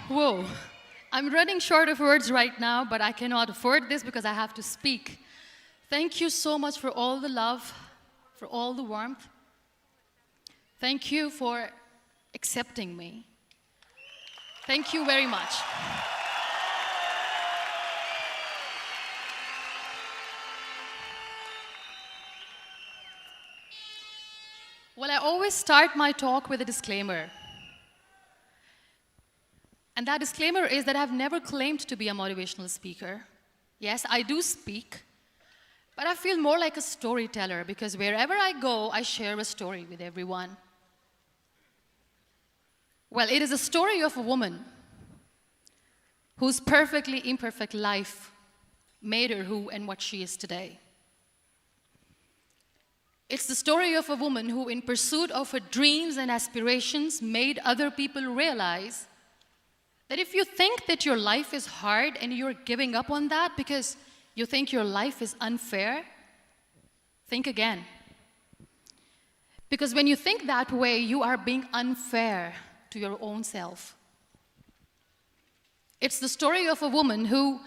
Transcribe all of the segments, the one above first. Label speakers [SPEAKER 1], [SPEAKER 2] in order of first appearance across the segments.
[SPEAKER 1] Whoa. I'm running short of words right now, but I cannot afford this because I have to speak. Thank you so much for all the love, for all the warmth. Thank you for accepting me. Thank you very much. Well, I always start my talk with a disclaimer. And that disclaimer is that I've never claimed to be a motivational speaker. Yes, I do speak, but I feel more like a storyteller because wherever I go, I share a story with everyone. Well, it is a story of a woman whose perfectly imperfect life made her who and what she is today. It's the story of a woman who, in pursuit of her dreams and aspirations, made other people realize that if you think that your life is hard and you're giving up on that because you think your life is unfair, think again. Because when you think that way, you are being unfair to your own self. It's the story of a woman who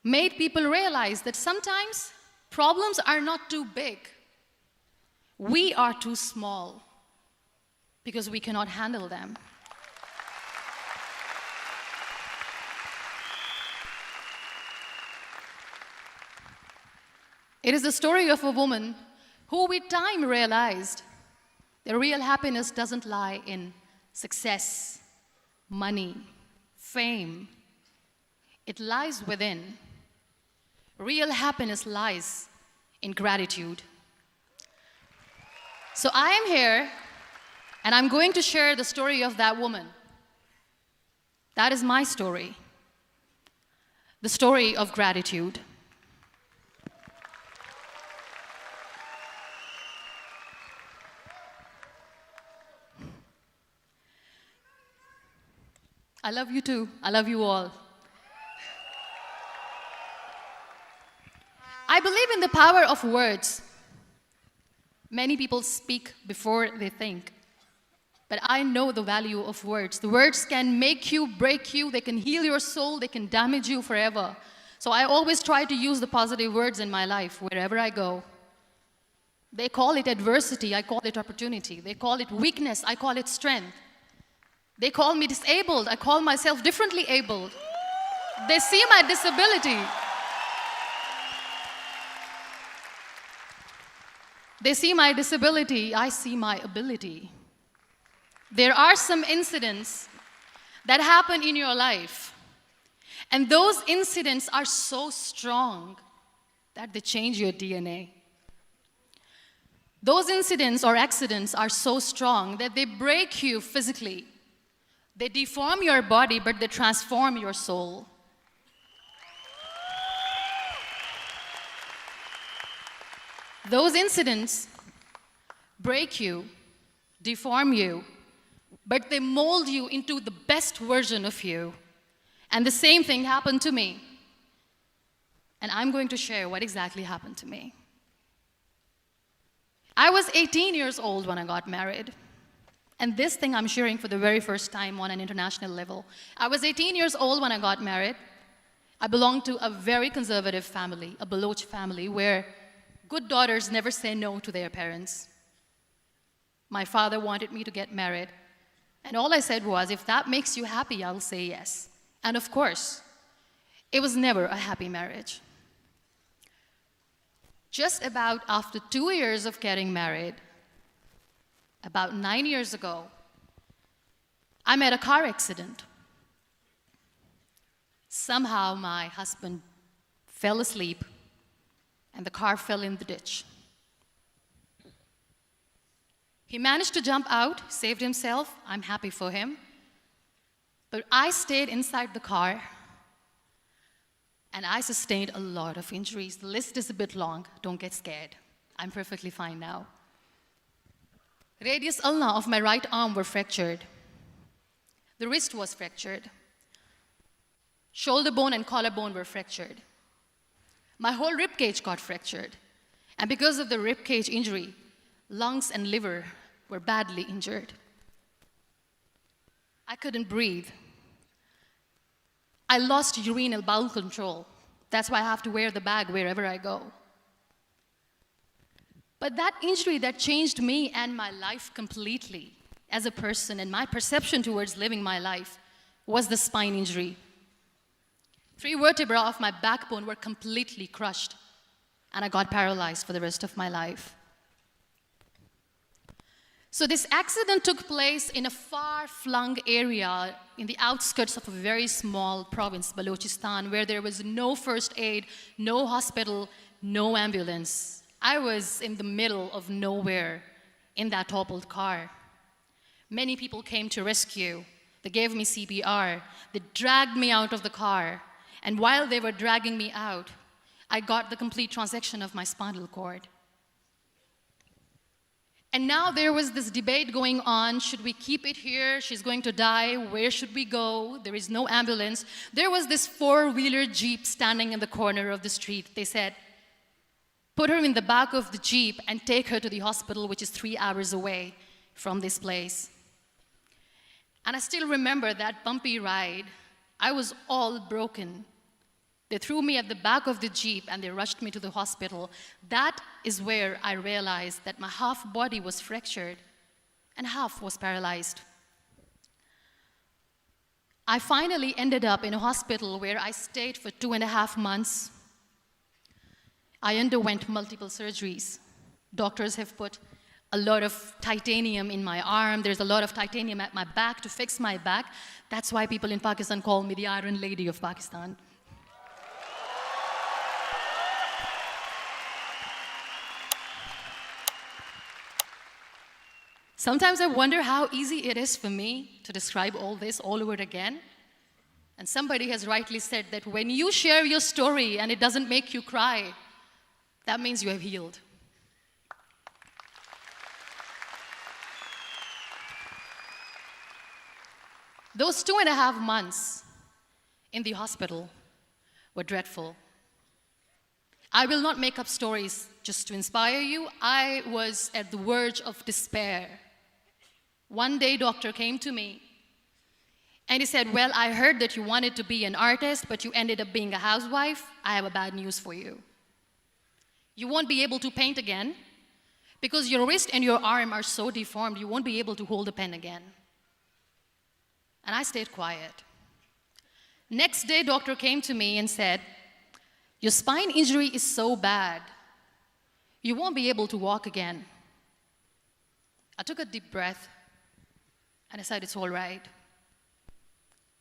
[SPEAKER 1] made people realize that sometimes problems are not too big. We are too small because we cannot handle them. It is the story of a woman who with time realized that real happiness doesn't lie in success, money, fame. It lies within. Real happiness lies in gratitude. So I am here, and I'm going to share the story of that woman. That is my story. The story of gratitude. I love you too. I love you all. I believe in the power of words. Many people speak before they think. But I know the value of words. The words can make you, break you, they can heal your soul, they can damage you forever. So I always try to use the positive words in my life wherever I go. They call it adversity, I call it opportunity. They call it weakness, I call it strength. They call me disabled, I call myself differently abled. They see my disability. They see my disability, I see my ability. There are some incidents that happen in your life, and those incidents are so strong that they change your DNA. Those incidents or accidents are so strong that they break you physically. They deform your body, but they transform your soul. Those incidents break you, deform you, but they mold you into the best version of you. And the same thing happened to me. And I'm going to share what exactly happened to me. I was 18 years old when I got married. And this thing I'm sharing for the very first time on an international level. I was 18 years old when I got married. I belonged to a very conservative family, a Baloch family, where good daughters never say no to their parents. My father wanted me to get married. And all I said was, if that makes you happy, I'll say yes. And of course, it was never a happy marriage. Just about after 2 years of getting married, about 9 years ago, I met a car accident. Somehow my husband fell asleep and the car fell in the ditch. He managed to jump out, saved himself. I'm happy for him. But I stayed inside the car and I sustained a lot of injuries. The list is a bit long. Don't get scared. I'm perfectly fine now. Radius ulna of my right arm were fractured. The wrist was fractured. Shoulder bone and collarbone were fractured. My whole rib cage got fractured. And because of the rib cage injury, lungs and liver were badly injured. I couldn't breathe. I lost urinary bowel control. That's why I have to wear the bag wherever I go. But that injury that changed me and my life completely as a person and my perception towards living my life was the spine injury. 3 vertebrae of my backbone were completely crushed, and I got paralyzed for the rest of my life. So this accident took place in a far-flung area in the outskirts of a very small province, Balochistan, where there was no first aid, no hospital, no ambulance. I was in the middle of nowhere in that toppled car. Many people came to rescue. They gave me CPR. They dragged me out of the car. And while they were dragging me out, I got the complete transection of my spinal cord. And now there was this debate going on. Should we keep it here? She's going to die. Where should we go? There is no ambulance. There was this 4-wheeler Jeep standing in the corner of the street. They said, put her in the back of the Jeep and take her to the hospital, which is 3 hours away from this place. And I still remember that bumpy ride. I was all broken. They threw me at the back of the Jeep and they rushed me to the hospital. That is where I realized that my half body was fractured and half was paralyzed. I finally ended up in a hospital where I stayed for 2.5 months. I underwent multiple surgeries. Doctors have put a lot of titanium in my arm. There's a lot of titanium at my back to fix my back. That's why people in Pakistan call me the Iron Lady of Pakistan. Sometimes I wonder how easy it is for me to describe all this all over again. And somebody has rightly said that when you share your story and it doesn't make you cry, that means you have healed. Those 2.5 months in the hospital were dreadful. I will not make up stories just to inspire you. I was at the verge of despair. One day, doctor came to me and he said, well, I heard that you wanted to be an artist, but you ended up being a housewife. I have a bad news for you. You won't be able to paint again because your wrist and your arm are so deformed, you won't be able to hold a pen again. And I stayed quiet. Next day, doctor came to me and said, your spine injury is so bad, you won't be able to walk again. I took a deep breath and I said, it's all right.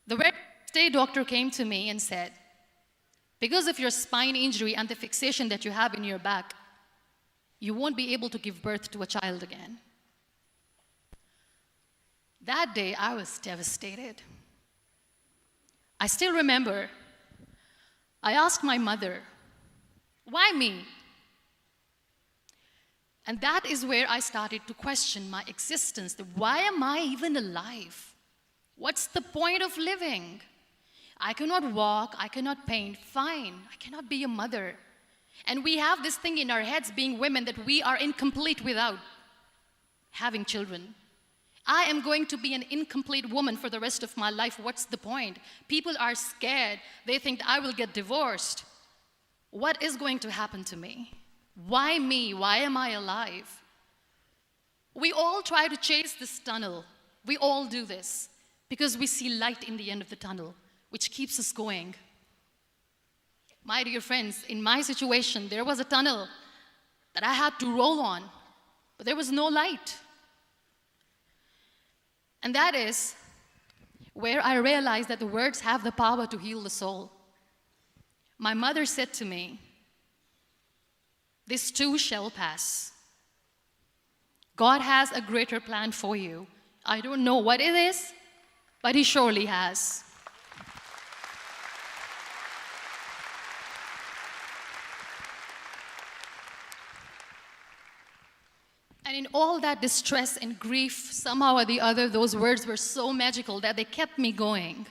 [SPEAKER 1] The very next day, doctor came to me and said, because of your spine injury and the fixation that you have in your back, you won't be able to give birth to a child again. That day, I was devastated. I still remember, I asked my mother, why me? And that is where I started to question my existence. Why am I even alive? What's the point of living? I cannot walk, I cannot paint, fine, I cannot be a mother. And we have this thing in our heads, being women, that we are incomplete without having children. I am going to be an incomplete woman for the rest of my life. What's the point? People are scared. They think I will get divorced. What is going to happen to me? Why me? Why am I alive? We all try to chase this tunnel. We all do this because we see light in the end of the tunnel, which keeps us going. My dear friends, in my situation, there was a tunnel that I had to roll on, but there was no light. And that is where I realized that the words have the power to heal the soul. My mother said to me, this too shall pass. God has a greater plan for you. I don't know what it is, but He surely has. And in all that distress and grief, somehow or the other, those words were so magical that they kept me going.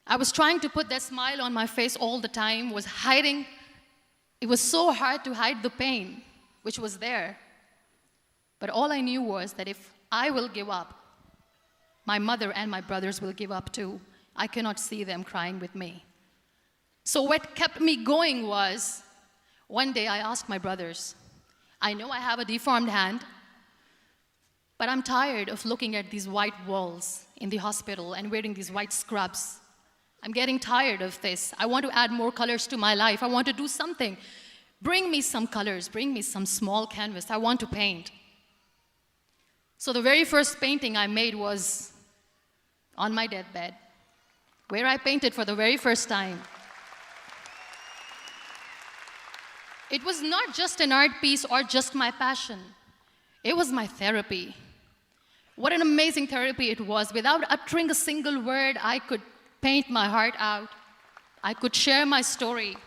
[SPEAKER 1] I was trying to put that smile on my face all the time, was hiding. It was so hard to hide the pain, which was there. But all I knew was that if I will give up, my mother and my brothers will give up too, I cannot see them crying with me. So what kept me going was, one day I asked my brothers, I know I have a deformed hand, but I'm tired of looking at these white walls in the hospital and wearing these white scrubs. I'm getting tired of this. I want to add more colors to my life. I want to do something. Bring me some colors. Bring me some small canvas. I want to paint. So the very first painting I made was on my deathbed, where I painted for the very first time. It was not just an art piece or just my passion. It was my therapy. What an amazing therapy it was. Without uttering a single word, I could paint my heart out. I could share my story.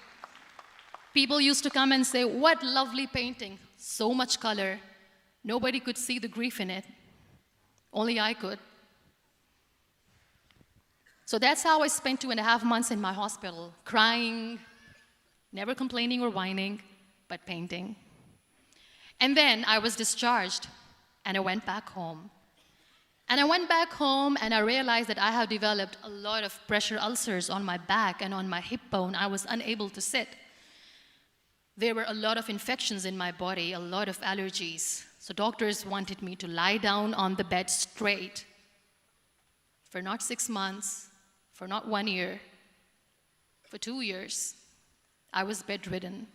[SPEAKER 1] People used to come and say, what lovely painting, so much color. Nobody could see the grief in it. Only I could. So that's how I spent 2.5 months in my hospital, crying, never complaining or whining, but painting. And then I was discharged, and I went back home. And I went back home, and I realized that I have developed a lot of pressure ulcers on my back and on my hip bone. I was unable to sit. There were a lot of infections in my body, a lot of allergies. So doctors wanted me to lie down on the bed straight for not 6 months, for not 1 year, for 2 years. I was bedridden,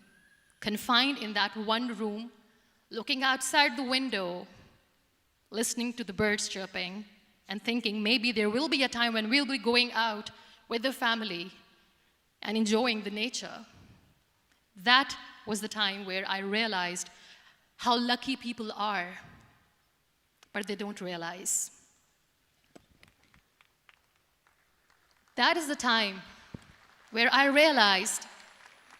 [SPEAKER 1] confined in that one room, looking outside the window, listening to the birds chirping, and thinking maybe there will be a time when we'll be going out with the family and enjoying the nature. That was the time where I realized how lucky people are, but they don't realize. That is the time where I realized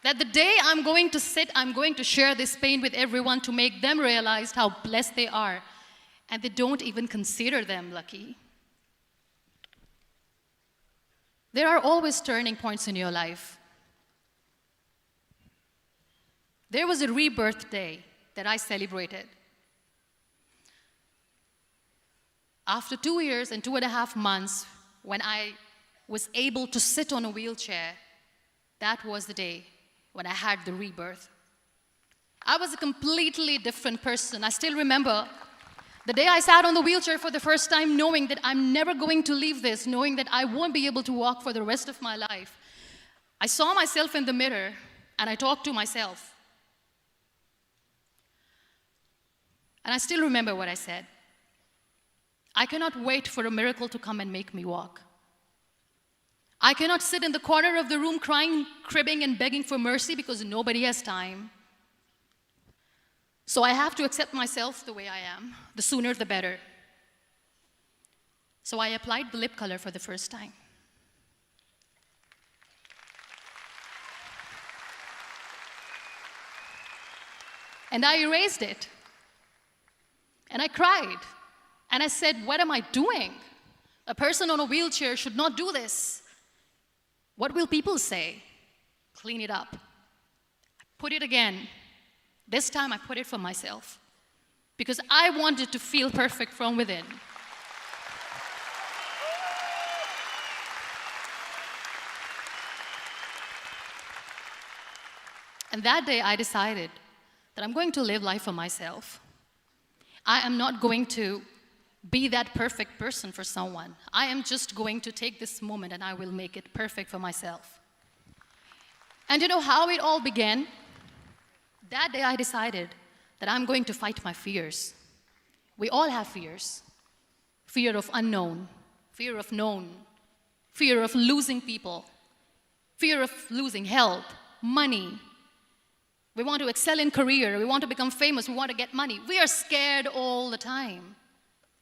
[SPEAKER 1] that the day I'm going to sit, I'm going to share this pain with everyone to make them realize how blessed they are, and they don't even consider them lucky. There are always turning points in your life. There was a rebirth day that I celebrated. After 2 years and 2.5 months, when I was able to sit on a wheelchair, that was the day when I had the rebirth. I was a completely different person. I still remember the day I sat on the wheelchair for the first time, knowing that I'm never going to leave this, knowing that I won't be able to walk for the rest of my life. I saw myself in the mirror, and I talked to myself. And I still remember what I said. I cannot wait for a miracle to come and make me walk. I cannot sit in the corner of the room crying, cribbing, and begging for mercy because nobody has time. So I have to accept myself the way I am. The sooner, the better. So I applied the lip color for the first time. And I erased it. And I cried. And I said, what am I doing? A person on a wheelchair should not do this. What will people say? Clean it up. Put it again. This time I put it for myself. Because I wanted to feel perfect from within. And that day I decided that I'm going to live life for myself. I am not going to be that perfect person for someone. I am just going to take this moment and I will make it perfect for myself. And you know how it all began? That day I decided that I'm going to fight my fears. We all have fears. Fear of unknown, fear of known, fear of losing people, fear of losing health, money. We want to excel in career, we want to become famous, we want to get money. We are scared all the time.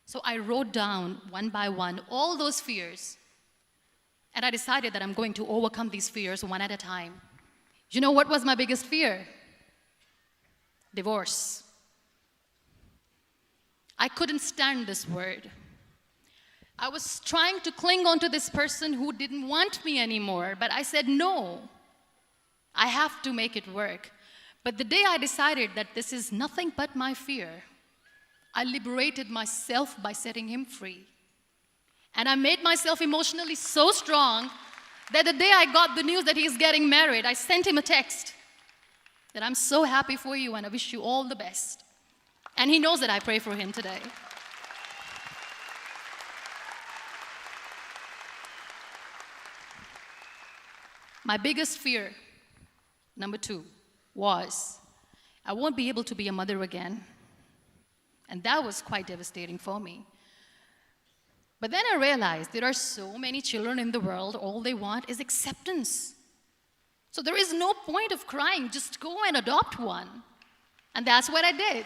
[SPEAKER 1] So I wrote down one by one all those fears. And I decided that I'm going to overcome these fears one at a time. You know what was my biggest fear? Divorce. I couldn't stand this word. I was trying to cling on to this person who didn't want me anymore, but I said no. I have to make it work. But the day I decided that this is nothing but my fear, I liberated myself by setting him free. And I made myself emotionally so strong that the day I got the news that he's getting married, I sent him a text that I'm so happy for you and I wish you all the best. And he knows that I pray for him today. My biggest fear, number 2, was I won't be able to be a mother again. And that was quite devastating for me. But then I realized there are so many children in the world, all they want is acceptance. So there is no point of crying, just go and adopt one. And that's what I did.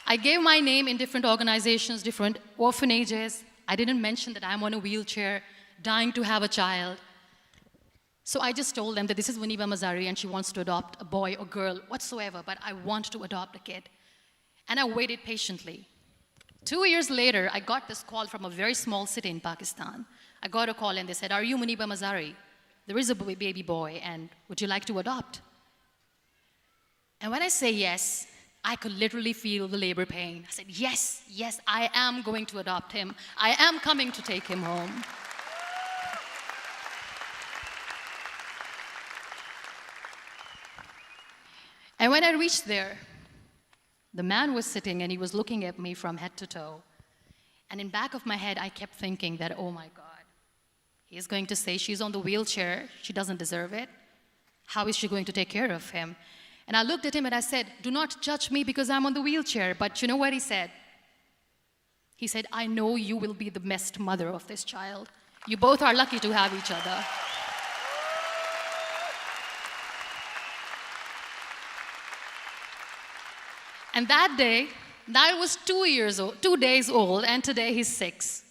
[SPEAKER 1] I gave my name in different organizations, different orphanages. I didn't mention that I'm on a wheelchair, dying to have a child. So I just told them that this is Muniba Mazari and she wants to adopt a boy or girl, whatsoever, but I want to adopt a kid. And I waited patiently. 2 years later, I got this call from a very small city in Pakistan. I got a call and they said, "Are you Muniba Mazari? There is a baby boy and would you like to adopt?" And when I say yes, I could literally feel the labor pain. I said, yes, yes, I am going to adopt him. I am coming to take him home. And when I reached there, the man was sitting and he was looking at me from head to toe. And in back of my head, I kept thinking that, oh my God, he is going to say she's on the wheelchair, she doesn't deserve it. How is she going to take care of him? And I looked at him and I said, "Do not judge me because I'm on the wheelchair." But you know what he said? He said, "I know you will be the best mother of this child. You both are lucky to have each other." And that day, I was 2 days old, and today he's 6.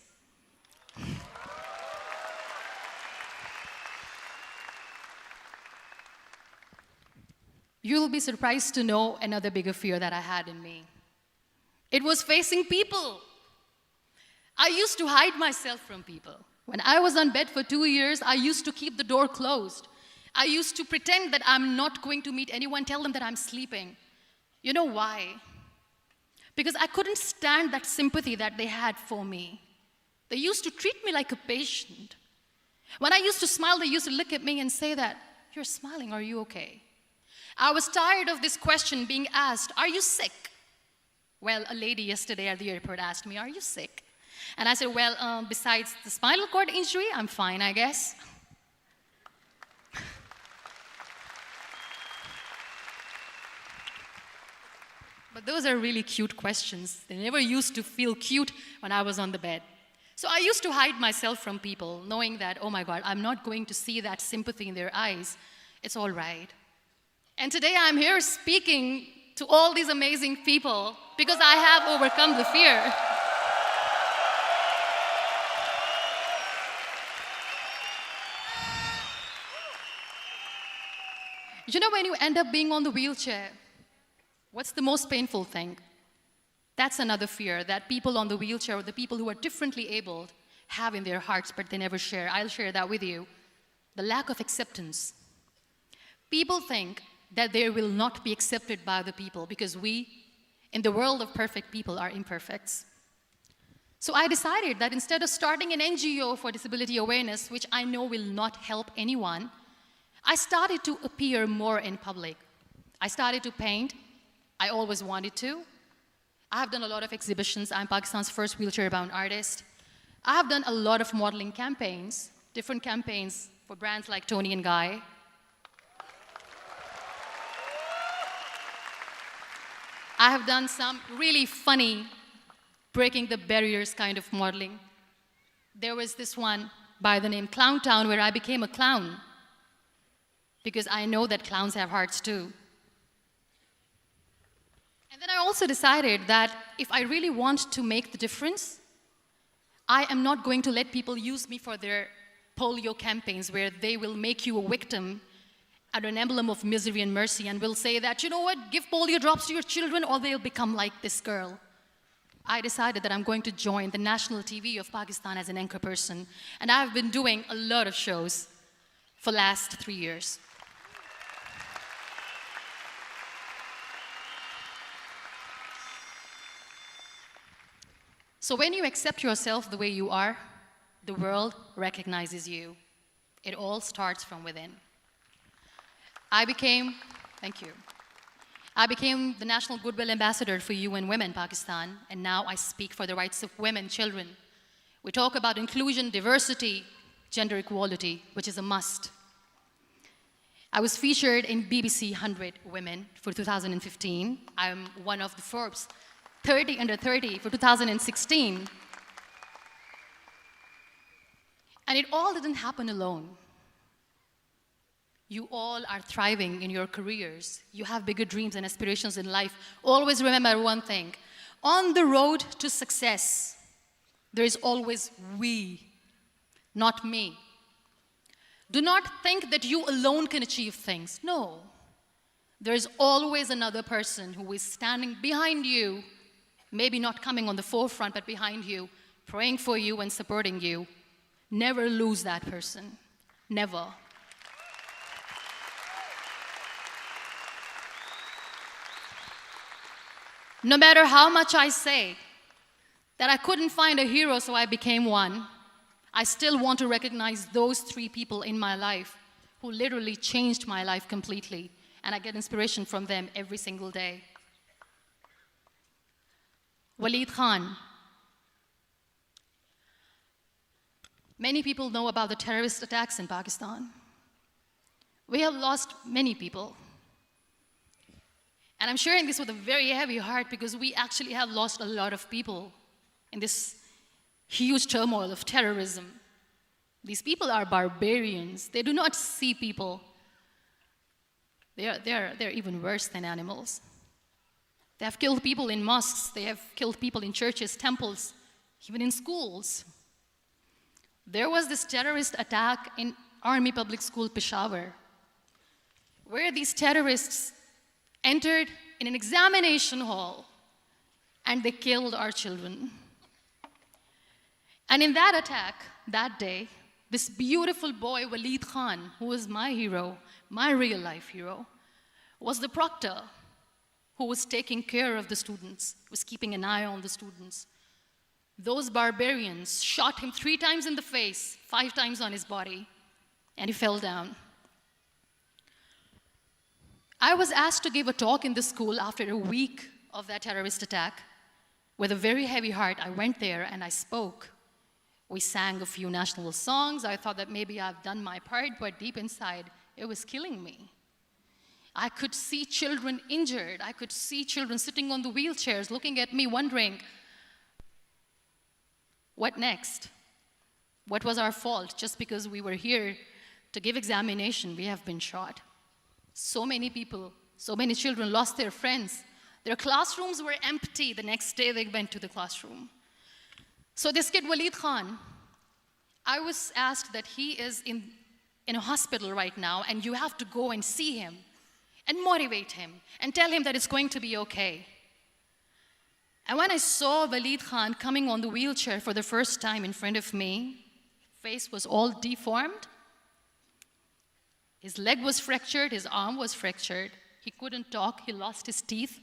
[SPEAKER 1] You'll be surprised to know another bigger fear that I had in me. It was facing people. I used to hide myself from people. When I was on bed for 2 years, I used to keep the door closed. I used to pretend that I'm not going to meet anyone, tell them that I'm sleeping. You know why? Because I couldn't stand that sympathy that they had for me. They used to treat me like a patient. When I used to smile, they used to look at me and say that, "You're smiling, are you okay?" I was tired of this question being asked, "Are you sick?" Well, a lady yesterday at the airport asked me, "Are you sick?" And I said, "Well, besides the spinal cord injury, I'm fine, I guess." But those are really cute questions. They never used to feel cute when I was on the bed. So I used to hide myself from people, knowing that, oh my God, I'm not going to see that sympathy in their eyes. It's all right. And today I'm here speaking to all these amazing people because I have overcome the fear. You know, when you end up being on the wheelchair, what's the most painful thing? That's another fear that people on the wheelchair or the people who are differently abled have in their hearts, but they never share. I'll share that with you. The lack of acceptance. People think that they will not be accepted by the people because we, in the world of perfect people, are imperfects. So I decided that instead of starting an NGO for disability awareness, which I know will not help anyone, I started to appear more in public. I started to paint. I always wanted to. I have done a lot of exhibitions. I'm Pakistan's first wheelchair-bound artist. I have done a lot of modeling campaigns, different campaigns for brands like Tony and Guy. I have done some really funny, breaking the barriers kind of modeling. There was this one by the name Clown Town where I became a clown because I know that clowns have hearts too. And then I also decided that if I really want to make the difference, I am not going to let people use me for their polio campaigns where they will make you a victim and an emblem of misery and mercy and will say that, you know what, give polio drops to your children or they'll become like this girl. I decided that I'm going to join the national TV of Pakistan as an anchor person. And I've been doing a lot of shows for the last 3 years. So when you accept yourself the way you are, the world recognizes you. It all starts from within. Thank you. I became the National Goodwill Ambassador for UN Women Pakistan, and now I speak for the rights of women, children. We talk about inclusion, diversity, gender equality, which is a must. I was featured in BBC 100 Women for 2015. I'm one of the Forbes 30 under 30 for 2016. And it all didn't happen alone. You all are thriving in your careers. You have bigger dreams and aspirations in life. Always remember one thing. On the road to success, there is always we, not me. Do not think that you alone can achieve things. No. There is always another person who is standing behind you, maybe not coming on the forefront, but behind you, praying for you and supporting you. Never lose that person. Never. No matter how much I say that I couldn't find a hero, so I became one, I still want to recognize those 3 people in my life who literally changed my life completely, and I get inspiration from them every single day. Waleed Khan. Many people know about the terrorist attacks in Pakistan. We have lost many people. And I'm sharing this with a very heavy heart because we actually have lost a lot of people in this huge turmoil of terrorism. These people are barbarians. They do not see people. They're even worse than animals. They have killed people in mosques. They have killed people in churches, temples, even in schools. There was this terrorist attack in Army Public School, Peshawar, where these terrorists entered in an examination hall and they killed our children. And in that attack, that day, this beautiful boy, Waleed Khan, who was my hero, my real life hero, was the proctor who was taking care of the students, was keeping an eye on the students. Those barbarians shot him 3 times in the face, 5 times on his body, and he fell down. I was asked to give a talk in the school after a week of that terrorist attack. With a very heavy heart, I went there and I spoke. We sang a few national songs. I thought that maybe I've done my part, but deep inside, it was killing me. I could see children injured. I could see children sitting on the wheelchairs, looking at me, wondering, what next? What was our fault? Just because we were here to give examination, we have been shot. So many people, so many children lost their friends. Their classrooms were empty. The next day they went to the classroom. So this kid, Waleed Khan, I was asked that he is in a hospital right now, and you have to go and see him and motivate him and tell him that it's going to be okay. And when I saw Waleed Khan coming on the wheelchair for the first time in front of me, face was all deformed. His leg was fractured, his arm was fractured. He couldn't talk, he lost his teeth.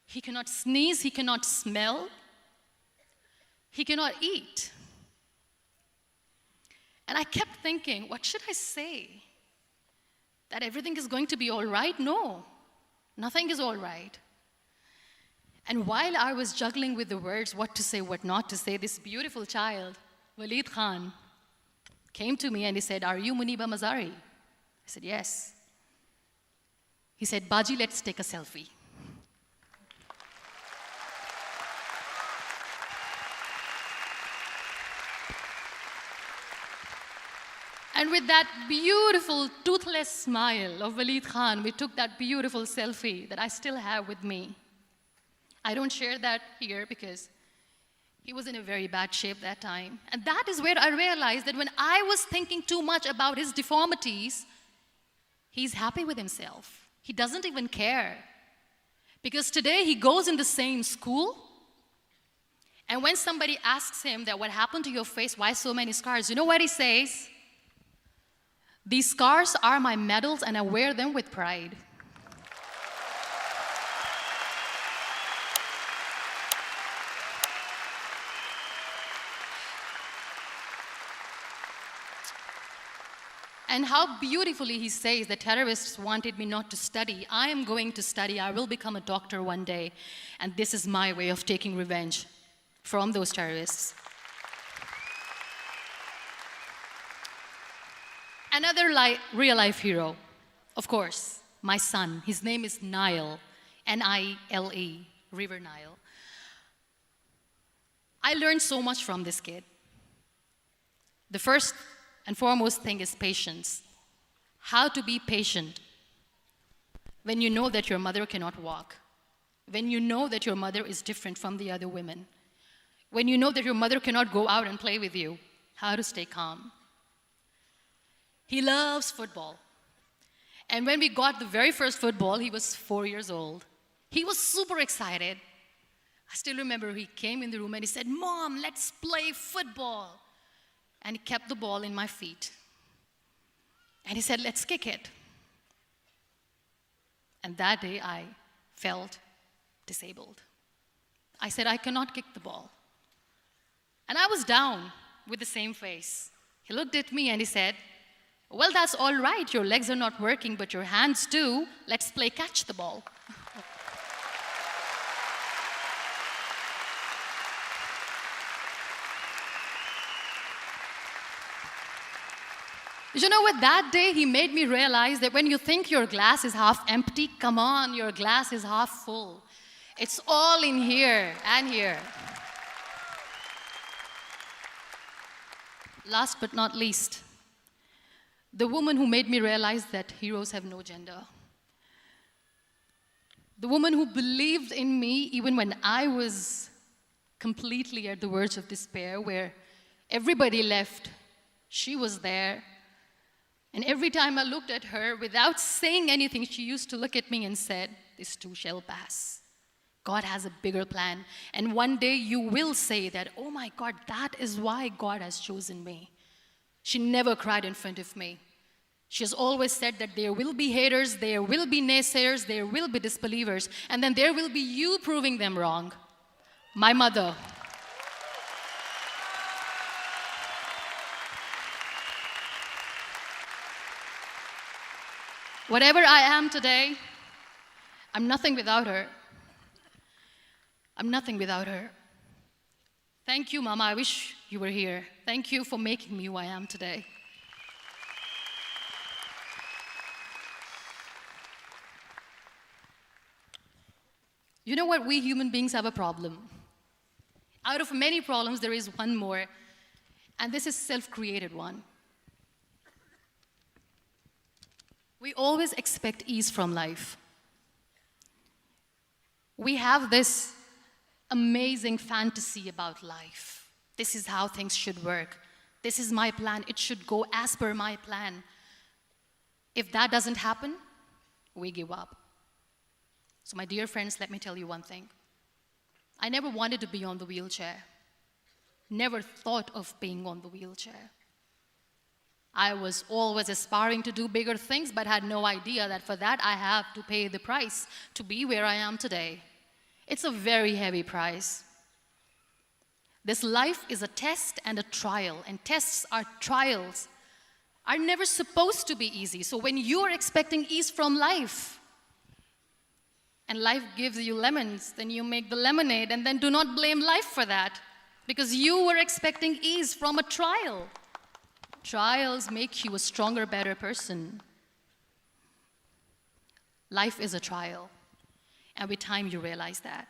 [SPEAKER 1] He cannot sneeze, he cannot smell. He cannot eat. And I kept thinking, what should I say? That everything is going to be all right? No, nothing is all right. And while I was juggling with the words, what to say, what not to say, this beautiful child, Waleed Khan, came to me and he said, "Are you Muniba Mazari?" I said, "Yes." He said, "Baji, let's take a selfie." And with that beautiful, toothless smile of Waleed Khan, we took that beautiful selfie that I still have with me. I don't share that here because he was in a very bad shape that time. And that is where I realized that when I was thinking too much about his deformities, he's happy with himself. He doesn't even care. Because today he goes in the same school, and when somebody asks him that what happened to your face, why so many scars, you know what he says? "These scars are my medals and I wear them with pride." And how beautifully he says the terrorists wanted me not to study. I am going to study. I will become a doctor one day. And this is my way of taking revenge from those terrorists. Another real-life hero, of course, my son. His name is Nile, N-I-L-E, River Nile. I learned so much from this kid. The first and foremost thing is patience. How to be patient when you know that your mother cannot walk, when you know that your mother is different from the other women, when you know that your mother cannot go out and play with you, how to stay calm. He loves football. And when we got the very first football, he was 4 years old. He was super excited. I still remember he came in the room and he said, "Mom, let's play football." And he kept the ball in my feet. And he said, "Let's kick it." And that day I felt disabled. I said, "I cannot kick the ball." And I was down with the same face. He looked at me and he said, "Well, that's all right. Your legs are not working, but your hands do. Let's play catch the ball." You know what? That day he made me realize that when you think your glass is half empty, come on, your glass is half full. It's all in here and here. Last but not least, the woman who made me realize that heroes have no gender. The woman who believed in me even when I was completely at the verge of despair, where everybody left, she was there. And every time I looked at her, without saying anything, she used to look at me and said, "This too shall pass. God has a bigger plan. And one day you will say that, oh my God, that is why God has chosen me." She never cried in front of me. She has always said that there will be haters, there will be naysayers, there will be disbelievers, and then there will be you proving them wrong. My mother. Whatever I am today, I'm nothing without her. I'm nothing without her. Thank you, Mama. I wish you were here. Thank you for making me who I am today. You know what? We human beings have a problem. Out of many problems, there is one more, and this is a self-created one. We always expect ease from life. We have this amazing fantasy about life. This is how things should work. This is my plan. It should go as per my plan. If that doesn't happen, we give up. So my dear friends, let me tell you one thing. I never wanted to be on the wheelchair. Never thought of being on the wheelchair. I was always aspiring to do bigger things, but had no idea that for that I have to pay the price to be where I am today. It's a very heavy price. This life is a test and a trial, and tests are trials are never supposed to be easy. So when you are expecting ease from life, and life gives you lemons, then you make the lemonade, and then do not blame life for that, because you were expecting ease from a trial. Trials make you a stronger, better person. Life is a trial, and with time you realize that.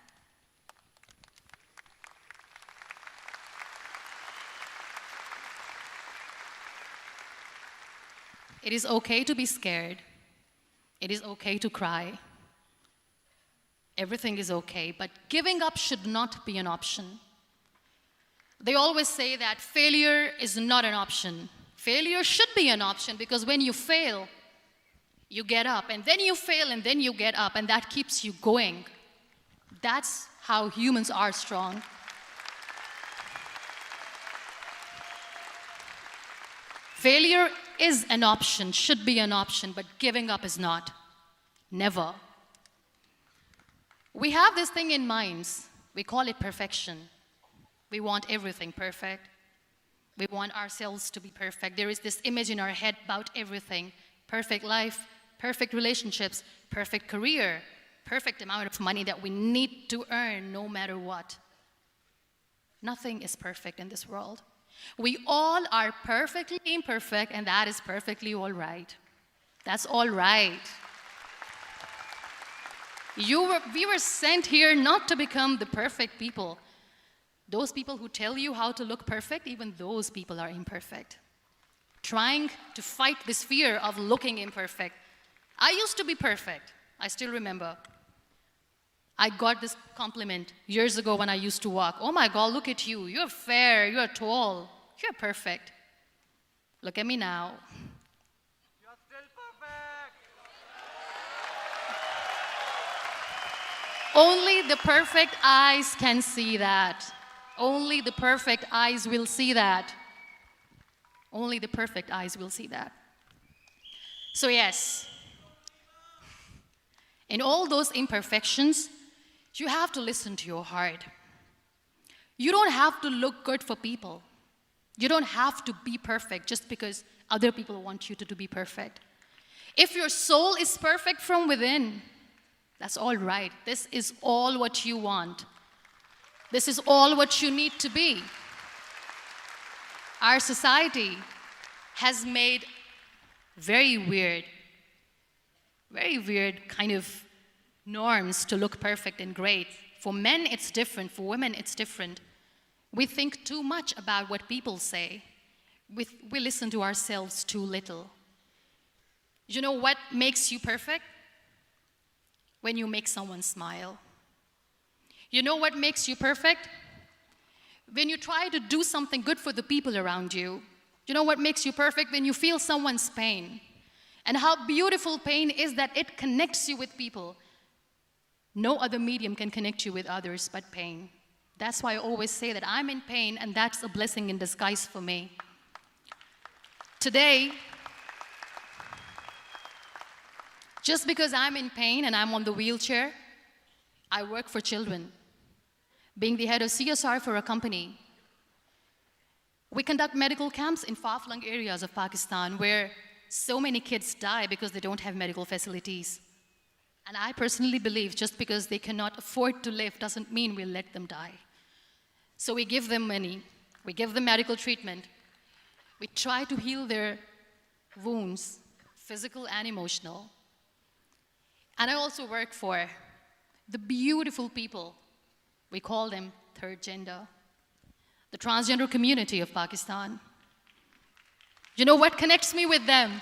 [SPEAKER 1] It is okay to be scared. It is okay to cry. Everything is okay, but giving up should not be an option. They always say that failure is not an option. Failure should be an option, because when you fail, you get up, and then you fail, and then you get up, and that keeps you going. That's how humans are strong. Failure is an option, should be an option, but giving up is not. Never. We have this thing in minds. We call it perfection. We want everything perfect. We want ourselves to be perfect. There is this image in our head about everything. Perfect life, perfect relationships, perfect career, perfect amount of money that we need to earn no matter what. Nothing is perfect in this world. We all are perfectly imperfect, and that is perfectly all right. That's all right. We were sent here not to become the perfect people. Those people who tell you how to look perfect, even those people are imperfect. Trying to fight this fear of looking imperfect. I used to be perfect. I still remember. I got this compliment years ago when I used to walk. Oh my God, look at you. You're fair, you're tall, you're perfect. Look at me now.
[SPEAKER 2] You're still perfect.
[SPEAKER 1] Only the perfect eyes can see that. Only the perfect eyes will see that. Only the perfect eyes will see that. So yes, in all those imperfections, you have to listen to your heart. You don't have to look good for people. You don't have to be perfect just because other people want you to be perfect. If your soul is perfect from within, that's all right. This is all what you want. This is all what you need to be. Our society has made very weird kind of norms to look perfect and great. For men, it's different. For women, it's different. We think too much about what people say. We listen to ourselves too little. You know what makes you perfect? When you make someone smile. You know what makes you perfect? When you try to do something good for the people around you. You know what makes you perfect? When you feel someone's pain. And how beautiful pain is that it connects you with people. No other medium can connect you with others but pain. That's why I always say that I'm in pain, and that's a blessing in disguise for me. Today, just because I'm in pain and I'm on the wheelchair, I work for children. Being the head of CSR for a company, we conduct medical camps in far-flung areas of Pakistan where so many kids die because they don't have medical facilities. And I personally believe just because they cannot afford to live doesn't mean we'll let them die. So we give them money, we give them medical treatment, we try to heal their wounds, physical and emotional. And I also work for the beautiful people, we call them third gender, the transgender community of Pakistan. You know what connects me with them?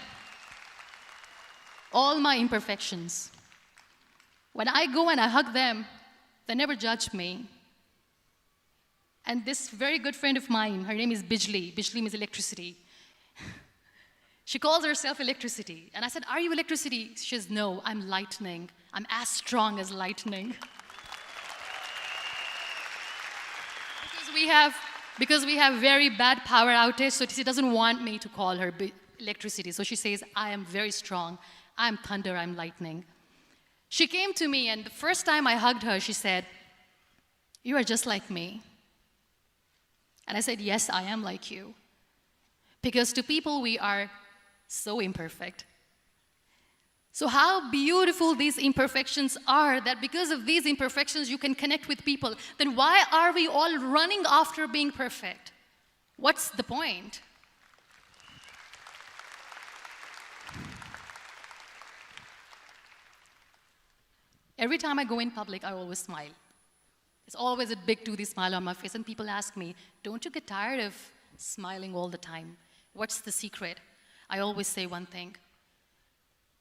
[SPEAKER 1] All my imperfections. When I go and I hug them, they never judge me. And this very good friend of mine, her name is Bijli. Bijli means electricity. She calls herself electricity. And I said, are you electricity? She says, no, I'm lightning. I'm as strong as lightning. Because we have very bad power outage, so she doesn't want me to call her electricity. So she says, I am very strong. I'm thunder, I'm lightning. She came to me, and the first time I hugged her, she said, you are just like me. And I said, yes, I am like you. Because to people, we are so imperfect. So how beautiful these imperfections are, that because of these imperfections, you can connect with people. Then why are we all running after being perfect? What's the point? Every time I go in public, I always smile. It's always a big toothy smile on my face, and people ask me, don't you get tired of smiling all the time? What's the secret? I always say one thing,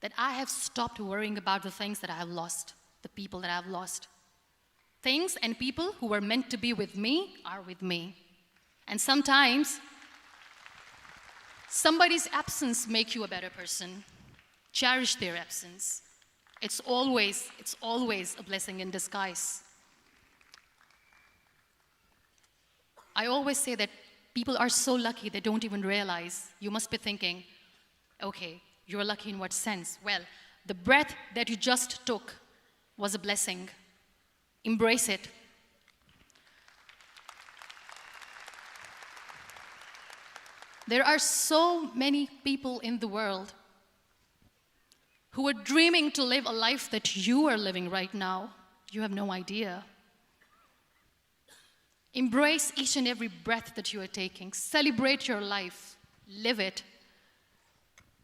[SPEAKER 1] that I have stopped worrying about the things that I have lost, the people that I have lost. Things and people who were meant to be with me are with me. And sometimes, somebody's absence makes you a better person. Cherish their absence. It's always a blessing in disguise. I always say that people are so lucky they don't even realize. You must be thinking, okay, you're lucky in what sense? Well, the breath that you just took was a blessing. Embrace it. There are so many people in the world who are dreaming to live a life that you are living right now. You have no idea. Embrace each and every breath that you are taking. Celebrate your life. Live it.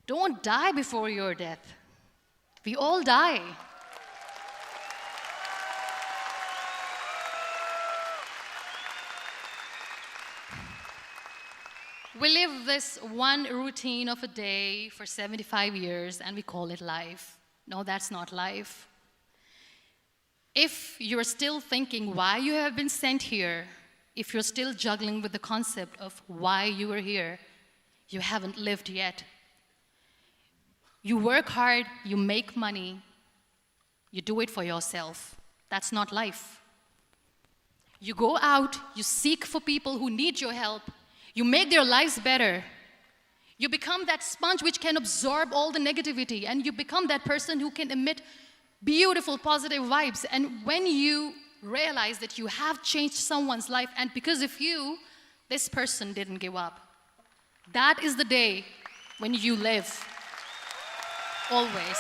[SPEAKER 1] Don't die before your death. We all die. We live this one routine of a day for 75 years and we call it life. No, that's not life. If you're still thinking why you have been sent here, if you're still juggling with the concept of why you are here, you haven't lived yet. You work hard, you make money, you do it for yourself. That's not life. You go out, you seek for people who need your help, you make their lives better. You become that sponge which can absorb all the negativity, and you become that person who can emit beautiful, positive vibes. And when you realize that you have changed someone's life, and because of you, this person didn't give up, that is the day when you live. Always.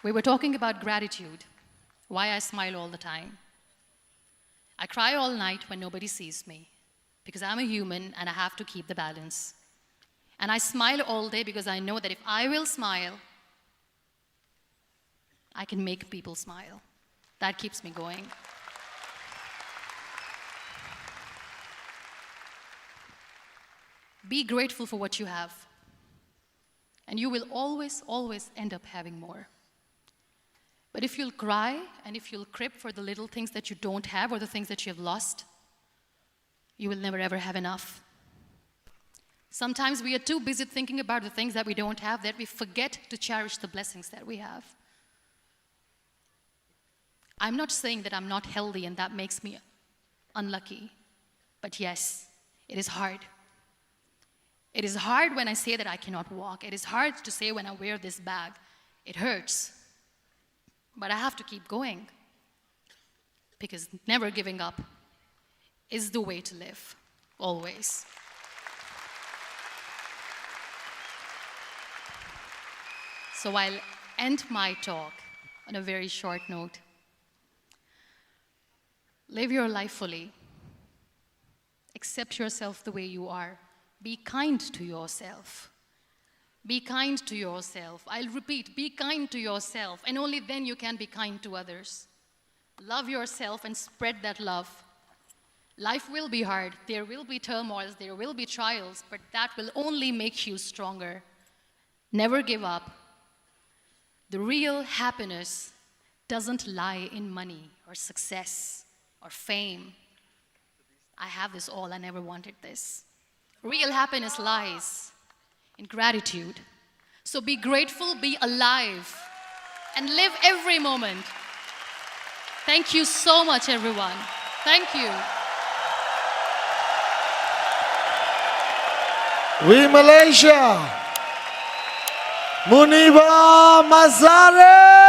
[SPEAKER 1] We were talking about gratitude, why I smile all the time. I cry all night when nobody sees me, because I'm a human and I have to keep the balance. And I smile all day because I know that if I will smile, I can make people smile. That keeps me going. Be grateful for what you have, and you will always, always end up having more. But if you'll cry and if you'll crib for the little things that you don't have or the things that you have lost, you will never ever have enough. Sometimes we are too busy thinking about the things that we don't have that we forget to cherish the blessings that we have. I'm not saying that I'm not healthy and that makes me unlucky, but yes, it is hard. It is hard when I say that I cannot walk. It is hard to say when I wear this bag. It hurts. But I have to keep going, because never giving up is the way to live, always. So I'll end my talk on a very short note. Live your life fully. Accept yourself the way you are. Be kind to yourself. Be kind to yourself. I'll repeat, be kind to yourself, and only then you can be kind to others. Love yourself and spread that love. Life will be hard. There will be turmoils, there will be trials, but that will only make you stronger. Never give up. The real happiness doesn't lie in money or success or fame. I have this all, I never wanted this. Real happiness lies in gratitude. So be grateful, be alive, and live every moment. Thank you so much, everyone. Thank you.
[SPEAKER 3] We Malaysia, Muniba Mazari.